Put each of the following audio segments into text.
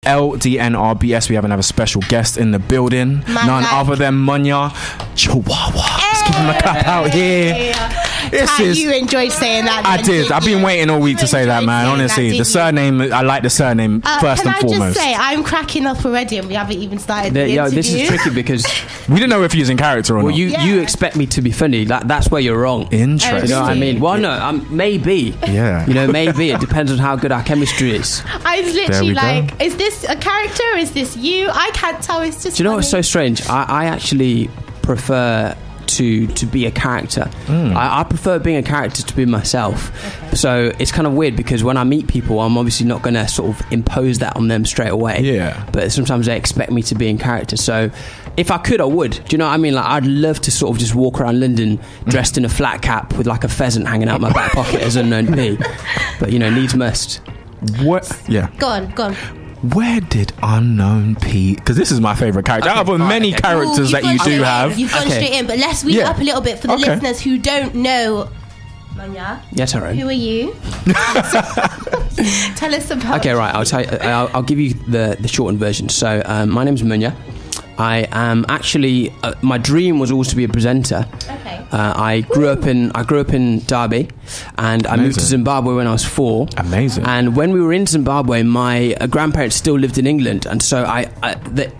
LDNRBS. We have another special guest in the building. None other than Munya Chawawa. Let's give him a clap out here. You enjoyed saying that. I did. I've been waiting all week to say that, man. Honestly, the surname, I like the surname first and foremost. Can I just say, I'm cracking up already and we haven't even started the interview. This is tricky because we didn't know if he was in character or not. You expect me to be funny. That's where you're wrong. Interesting. You know what I mean? Well, no, maybe. Yeah. You know, maybe. It depends on how good our chemistry is. I was literally like, is this a character or is this you? I can't tell. It's just Do you know what's so strange? I actually prefer to be a character. I prefer being a character to be myself. Okay. So it's kind of weird because when I meet people, I'm obviously not going to sort of impose that on them straight away. Yeah. But sometimes they expect me to be in character. So if I could, I would. Do you know what I mean? Like, I'd love to sort of just walk around London dressed in a flat cap with like a pheasant hanging out my back pocket as Unknown P. But you know, needs must. What? Yeah. Go on. Where did Unknown P? Because this is my favourite character. Out of many characters that you do have. You've gone straight in, but let's read it up a little bit for the listeners who don't know. Munya. Yes, Aaron. Who are you? Tell us about. Okay, right. I'll tell you. I'll give you the shortened version. So, my name's Munya. I am actually. My dream was always to be a presenter. Okay. I grew up in Derby, and I moved to Zimbabwe when I was 4. Amazing. And when we were in Zimbabwe, my grandparents still lived in England, and so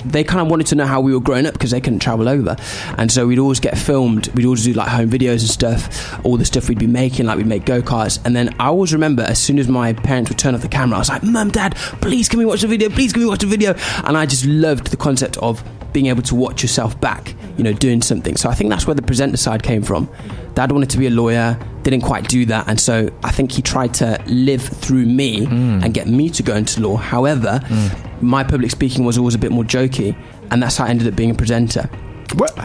they kind of wanted to know how we were growing up because they couldn't travel over, and so we'd always get filmed. We'd always do like home videos and stuff. All the stuff we'd be making, like we'd make go-karts, and then I always remember as soon as my parents would turn off the camera, I was like, "Mum, Dad, please can we watch the video? Please can we watch the video?" And I just loved the concept of being able to watch yourself back, you know, doing something. So I think that's where the presenter side came from. Dad wanted to be a lawyer, didn't quite do that, and so I think he tried to live through me and get me to go into law. However, my public speaking was always a bit more jokey, and that's how I ended up being a presenter.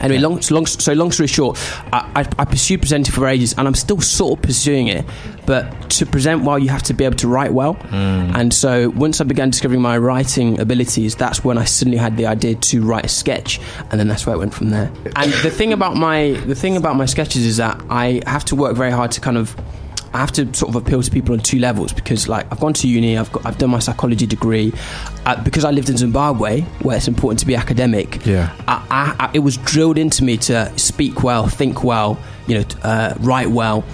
Anyway, long story short, I pursued presenting for ages, and I'm still sort of pursuing it. But to present well, you have to be able to write well. And so once I began discovering my writing abilities, that's when I suddenly had the idea to write a sketch, and then that's where it went from there. And the thing about my sketches is that I have to work very hard to I have to sort of appeal to people on 2 levels, because like I've gone to uni, I've done my psychology degree, because I lived in Zimbabwe where it's important to be academic. It was drilled into me to speak well, think well, you know, write well,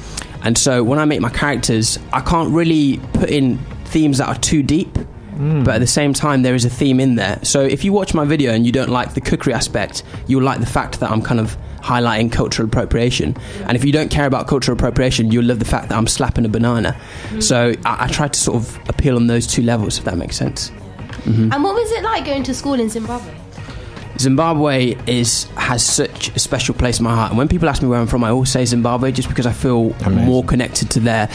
and so when I make my characters, I can't really put in themes that are too deep. But at the same time, there is a theme in there. So if you watch my video and you don't like the cookery aspect, you'll like the fact that I'm kind of highlighting cultural appropriation. And if you don't care about cultural appropriation, you'll love the fact that I'm slapping a banana. So I try to sort of appeal on those 2 levels, if that makes sense. And what was it like going to school in Zimbabwe? Zimbabwe has such a special place in my heart, and when people ask me where I'm from, I always say Zimbabwe, just because I feel more connected to there.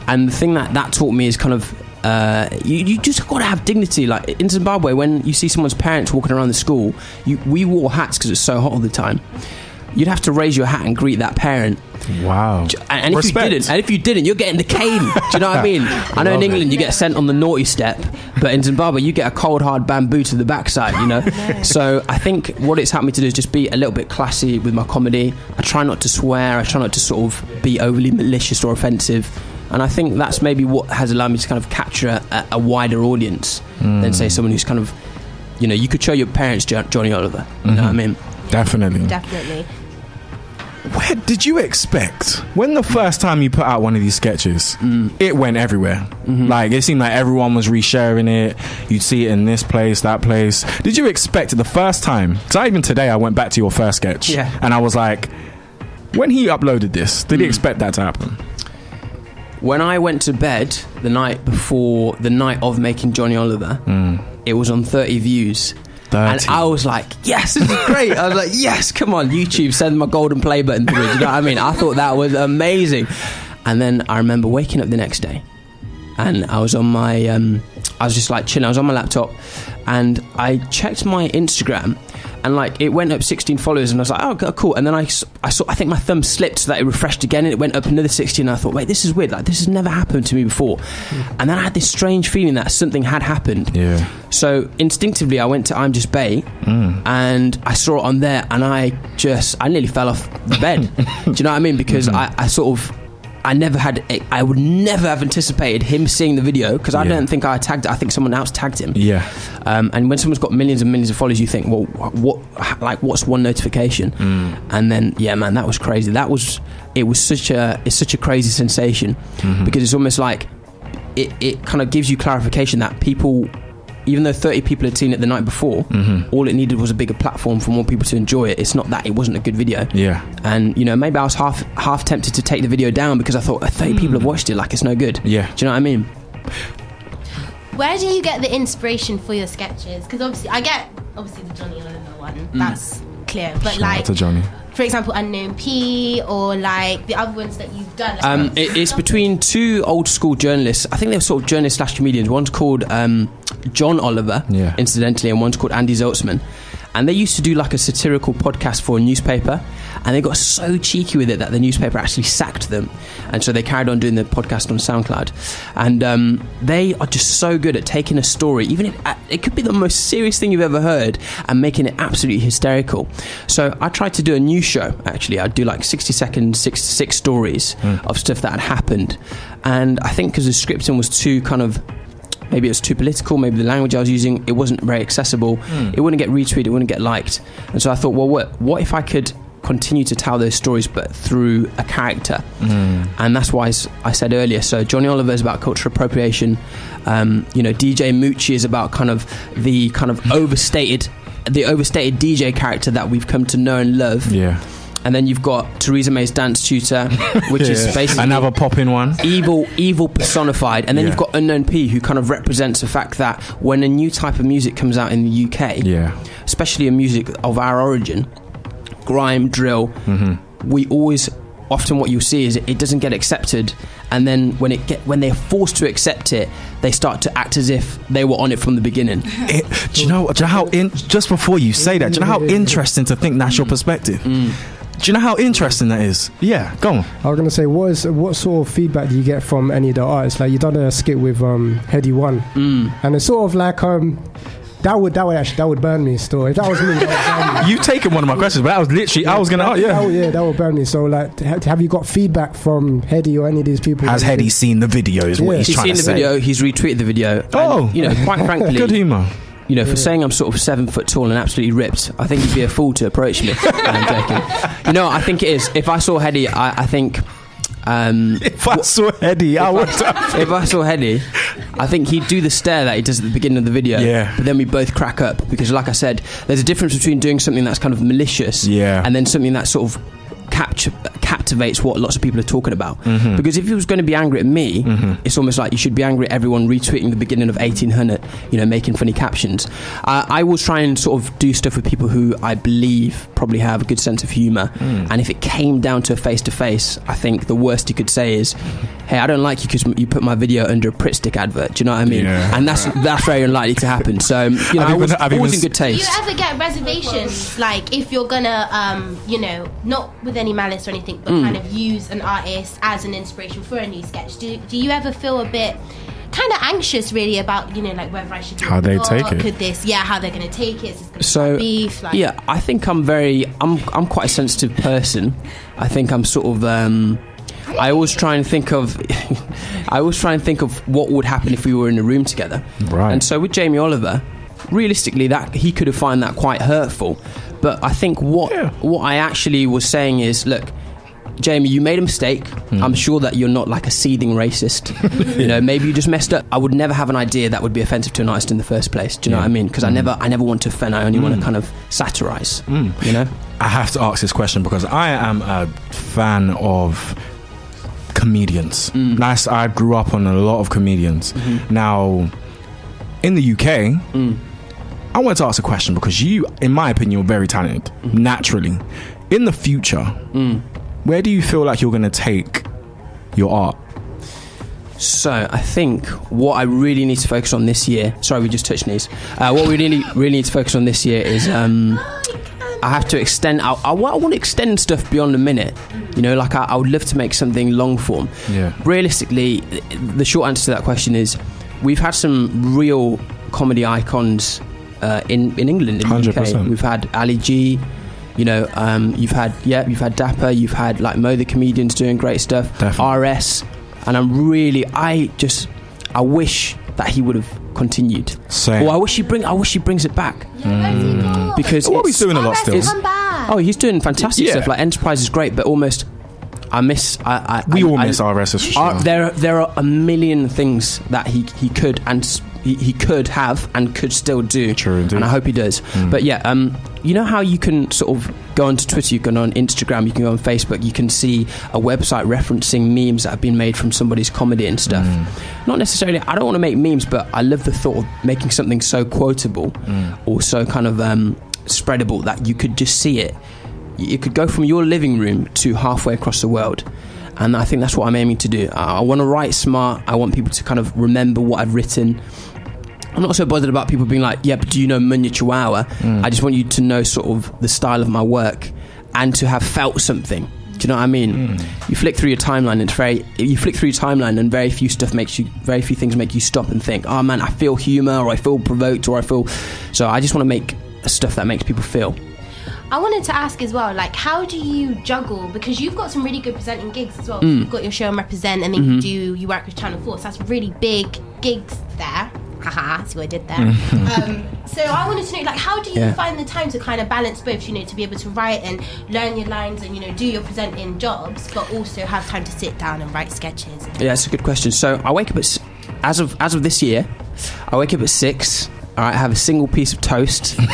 And the thing that taught me is kind of you just got to have dignity. Like in Zimbabwe, when you see someone's parents walking around the school, we wore hats because it's so hot all the time. You'd have to raise your hat and greet that parent. Wow. And if you didn't, you're getting the cane. Do you know what I mean? I know in England you get sent on the naughty step, but in Zimbabwe you get a cold hard bamboo to the backside, you know. So I think what it's helped me to do is just be a little bit classy with my comedy. I try not to swear, I try not to sort of be overly malicious or offensive. And I think that's maybe what has allowed me to kind of capture a wider audience than say someone who's kind of, you know, you could show your parents Johnny Oliver. You know what I mean? Definitely. Where did you expect when the first time you put out one of these sketches, it went everywhere? Like it seemed like everyone was resharing it. You'd see it in this place, that place. Did you expect it the first time? Because even today I went back to your first sketch and I was like, when he uploaded this, did he expect that to happen? When I went to bed the night of making Johnny Oliver, it was on 30 views. 30. And I was like, yes, this is great. I was like, yes, come on, YouTube, send my golden play button through. You know what I mean? I thought that was amazing. And then I remember waking up the next day, and I was on my, I was just like chilling. I was on my laptop, and I checked my Instagram, and like it went up 16 followers, and I was like, oh, cool. And then I think my thumb slipped, so that it refreshed again, and it went up another 16. And I thought, wait, this is weird. Like this has never happened to me before. And then I had this strange feeling that something had happened. Yeah. So instinctively, I went to I'm Just Bay, and I saw it on there, and I nearly fell off the bed. Do you know what I mean? Because I sort of, I would never have anticipated him seeing the video, because I don't think I tagged it. I think someone else tagged him. Yeah. And when someone's got millions and millions of followers, you think, well, what's one notification? And then, yeah, man, that was crazy. It's such a crazy sensation, because it's almost like it kind of gives you clarification that people, even though 30 people had seen it the night before, all it needed was a bigger platform for more people to enjoy it. It's not that it wasn't a good video. Yeah. And, you know, maybe I was half tempted to take the video down because I thought 30 people have watched it, like, it's no good. Yeah. Do you know what I mean? Where do you get the inspiration for your sketches? Because obviously the Johnny Oliver one, that's clear. But Shout out to Johnny. For example, Unknown P, or like the other ones that you've done. It's between two old school journalists. I think they're sort of journalists / comedians. One's called John Oliver, incidentally, and one's called Andy Zoltzman. And they used to do like a satirical podcast for a newspaper, and they got so cheeky with it that the newspaper actually sacked them. And so they carried on doing the podcast on SoundCloud. And they are just so good at taking a story, even if it could be the most serious thing you've ever heard, and making it absolutely hysterical. So I tried to do a new show, actually. I'd do like 60 seconds, 6 stories of stuff that had happened. And I think because the scripting was too kind of, maybe it was too political, maybe the language I was using, it wasn't very accessible, it wouldn't get retweeted, it wouldn't get liked. And so I thought, well, what if I could continue to tell those stories but through a character? And that's why I said earlier, so Johnny Oliver is about cultural appropriation, DJ Moochie is about kind of the overstated DJ character that we've come to know and love. Yeah. And then you've got Theresa May's dance tutor, which is basically another popping one, evil personified. And then you've got Unknown P, who kind of represents the fact that when a new type of music comes out in the UK, especially a music of our origin, grime, drill, we always, often what you'll see is it doesn't get accepted, and then when they're forced to accept it, they start to act as if they were on it from the beginning. Do you know how just before you say that, do you know how interesting to think that's your perspective? Do you know how interesting that is? Yeah, go on. I was going to say, what sort of feedback do you get from any of the artists? Like, you done a skit with Heady One, and it's sort of like that would burn me still. If that was me, that would burn me. You've taken one of my questions, but that was literally I was going to. That would burn me. So, like, have you got feedback from Heady or any of these people? Has Heady seen the video? Is what he's trying to say. He's seen the video. He's retweeted the video. And, quite frankly, good humour. For saying I'm sort of 7 foot tall and absolutely ripped, I think you'd be a fool to approach me. I'm joking. I think it is. If I saw Heady, I think... if I saw Heady, if I saw Heady, I think he'd do the stare that he does at the beginning of the video. Yeah. But then we both crack up, because, like I said, there's a difference between doing something that's kind of malicious, and then something that sort of captivates what lots of people are talking about. Because if he was going to be angry at me, it's almost like you should be angry at everyone retweeting the beginning of 1800, making funny captions. I will try and sort of do stuff with people who I believe probably have a good sense of humour, and if it came down to a face-to-face, I think the worst you could say is, hey, I don't like you because you put my video under a Pritt Stick advert. Do you know what I mean? And that's very unlikely to happen. So I was always in good taste. Do you ever get reservations, like if you're gonna not with any malice or anything, but kind of use an artist as an inspiration for a new sketch? Do you ever feel a bit kind of anxious really about like whether I should do how they take it? Could this how they're going to take it? Is this going to be beef? I think I'm quite a sensitive person. I think I'm sort of I always try and think of what would happen if we were in a room together. Right. And so with Jamie Oliver, realistically, that he could have found that quite hurtful. But I think what I actually was saying is, look, Jamie, you made a mistake. I'm sure that you're not like a seething racist. Maybe you just messed up. I would never have an idea that would be offensive to an artist in the first place. Do you know what I mean? Because I never want to offend. I only want to kind of satirize. I have to ask this question because I am a fan of comedians. I grew up on a lot of comedians. Now, in the UK, I wanted to ask a question because you, in my opinion, you're very talented, naturally. In the future, where do you feel like you're going to take your art? So I think what I really need to focus on this year, sorry, we just touched knees. What we really need to focus on this year is I have to extend. I want to extend stuff beyond a minute. I would love to make something long form. Realistically, the short answer to that question is we've had some real comedy icons in England, in the 100%. UK. We've had Ali G, You know, you've had Dapper, you've had like Mo the comedians doing great stuff. Definitely. RS, and I wish that he would have continued. Same. Or I wish he brings it back. Because what he's doing a lot still. Come back. Oh, he's doing fantastic stuff. Like Enterprise is great, but almost miss RS. Sure. There are a million things that he could have and could still do. True, indeed. And I hope he does. But yeah, you know how you can sort of go onto Twitter, you can go on Instagram, you can go on Facebook, you can see a website referencing memes that have been made from somebody's comedy and stuff. Not necessarily, I don't want to make memes, but I love the thought of making something so quotable or so kind of spreadable that you could just see it. It could go from your living room to halfway across the world. And I think that's what I'm aiming to do. I want to write smart. I want people to kind of remember what I've written. I'm not so bothered about people being like, yeah, but do you know Munya Chawawa? I just want you to know sort of the style of my work and to have felt something. Do you know what I mean? You flick through your timeline and very few things make you stop and think, oh man, I feel humour, or I feel provoked, or I feel... So I just want to make stuff that makes people feel. I wanted to ask as well, like, how do you juggle? Because you've got some really good presenting gigs as well. You've got your show and Represent, and then you work with Channel 4, so that's really big gigs there. Haha, see what I did there. So I wanted to know, like, how do you find the time to kind of balance both, you know, to be able to write and learn your lines and, you know, do your presenting jobs, but also have time to sit down and write sketches? Yeah, that's a good question. So I wake up as of this year, I wake up at 6. All right, I have a single piece of toast. All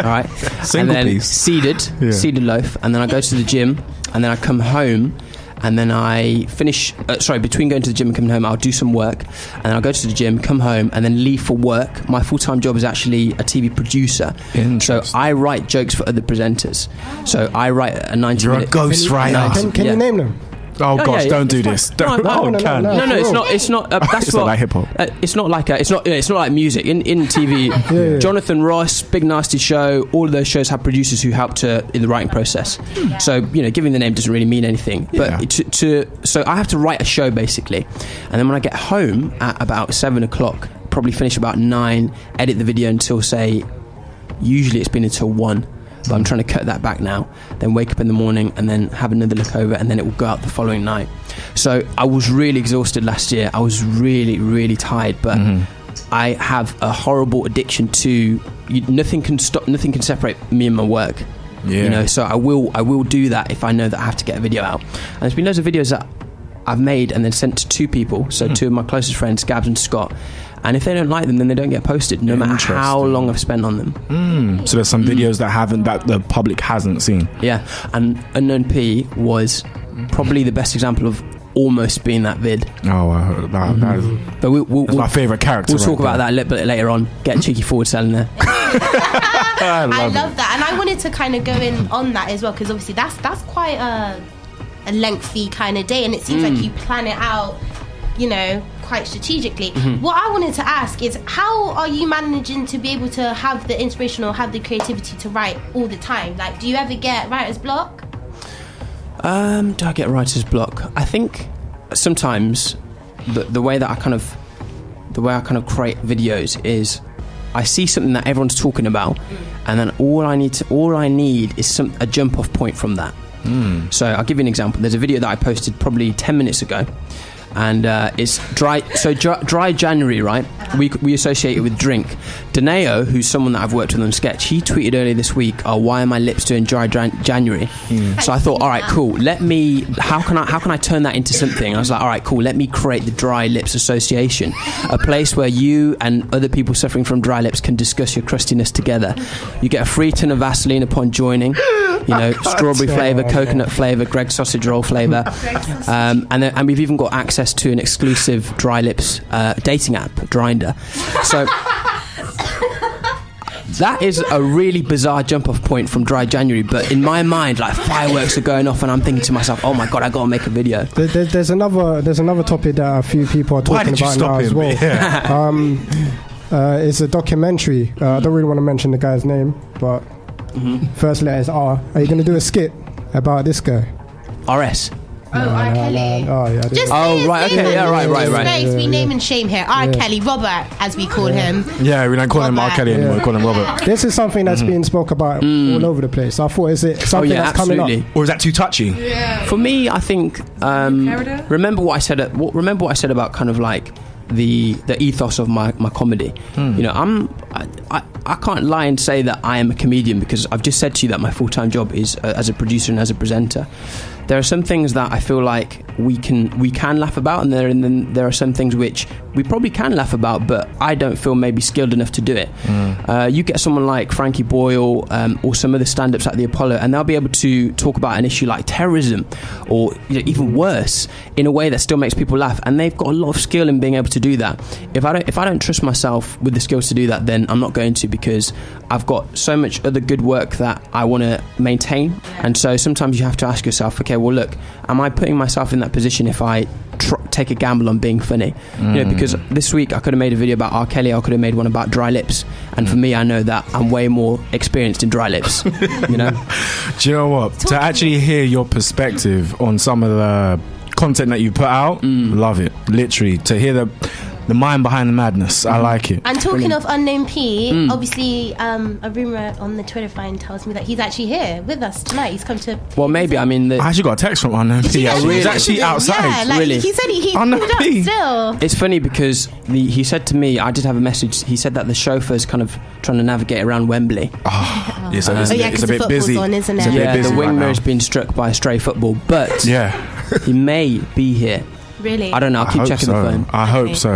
right, single and then piece, seeded loaf, and then I go to the gym, and then I come home, and then I finish. Between going to the gym and coming home, I'll do some work, and then I'll go to the gym, come home, and then leave for work. My full-time job is actually a TV producer, so I write jokes for other presenters. So I write a 90-minute. You're a ghost writer. Can you name them? Oh gosh, don't do this. No, it's not. That's it's not like hip hop. It's not like music. In TV, Jonathan Ross, Big Nasty Show, all of those shows have producers who help in the writing process. So you know, giving the name doesn't really mean anything. But so I have to write a show basically, and then when I get home at about 7 o'clock, probably finish about 9, edit the video until usually it's been until 1. But I'm trying to cut that back now. Then wake up in the morning and then have another look over, and then it will go out the following night. So I was really exhausted last year. I was really, really tired. But I have a horrible addiction to nothing can separate me and my work. Yeah. You know, so I will do that if I know that I have to get a video out. And there's been loads of videos that I've made and then sent to 2 people. So 2 of my closest friends, Gabs and Scott. And if they don't like them, then they don't get posted, no matter how long I've spent on them. So there's some videos that the public hasn't seen. Yeah, and Unknown P was probably the best example of almost being that vid. Oh, but we'll my favourite character. We'll talk about that a little bit later on. Get cheeky forward selling there. I love that, and I wanted to kind of go in on that as well, because obviously that's quite a lengthy kind of day, and it seems like you plan it out, you know, quite strategically. What I wanted to ask is, how are you managing to be able to have the inspiration or have the creativity to write all the time? Like, do you ever get writer's block? Do I get writer's block? I think sometimes the way I kind of create videos is I see something that everyone's talking about, and then all I need is a jump off point from that. So I'll give you an example. There's a video that I posted probably 10 minutes ago, and it's dry. So dry January, right? We associate it with drink. Daneo, who's someone that I've worked with on sketch, he tweeted earlier this week, "Oh, why are my lips doing dry January?" So I thought, all right, cool. How can I turn that into something? And I was like, all right, cool. Let me create the Dry Lips Association, a place where you and other people suffering from dry lips can discuss your crustiness together. You get a free tin of Vaseline upon joining. You know, strawberry flavour, coconut flavour, Greg's sausage roll flavour, and we've even got access to an exclusive dry lips dating app, Grindr. So that is a really bizarre jump off point from dry January, but in my mind, like, fireworks are going off, and I'm thinking to myself, oh my god, I gotta make a video. There's another topic that a few people are talking about now as well. It's a documentary. I don't really want to mention the guy's name, but first letter is R. Are you going to do a skit about this guy? RS. R. Kelly. Oh, yeah. Just Oh, say his right, name, okay, yeah, man. right. Disgrace, we name and shame here. R. Kelly, Robert, as we call him. Yeah, we don't call him R. Robert. Kelly anymore. We call him Robert. This is something that's being spoke about all over the place. I thought, is it something that's coming up? Or is that too touchy? For me, I think remember what I said about kind of like the ethos of my comedy. You know, I can't lie and say that I am a comedian, because I've just said to you that my full-time job is as a producer and as a presenter. There are some things that I feel like we can laugh about, and then there are some things which we probably can laugh about, but I don't feel maybe skilled enough to do it. You get someone like Frankie Boyle or some of the stand-ups at the Apollo, and they'll be able to talk about an issue like terrorism, or even worse, in a way that still makes people laugh, and they've got a lot of skill in being able to do that. If I don't trust myself with the skills to do that, then I'm not going to, because I've got so much other good work that I want to maintain. And so sometimes you have to ask yourself, okay, well, look, am I putting myself in that position if I take a gamble on being funny? You know, because this week I could have made a video about R. Kelly, I could have made one about dry lips, and for me, I know that I'm way more experienced in dry lips. You know. Do you know what? To actually hear your perspective on some of the content that you put out, love it. Literally, to hear the mind behind the madness. I like it. And talking of Unknown P, obviously a rumour on the Twitter feed tells me that he's actually here with us tonight. He's come to... Well, maybe, I mean... I actually got a text from Unknown P. Yeah, Actually. He's actually outside. Yeah, like, Really? he said he Unknown pulled up P. still. It's funny because he said to me, I did have a message, he said that the chauffeur's kind of trying to navigate around Wembley. It's a yeah, bit, 'cause it's a the bit football's busy. on, isn't It's it? a bit Yeah, busy the wing right now. mirror's been struck by a stray football, but Yeah. he may be here. Really? I don't know, I'll keep checking the phone. I hope so.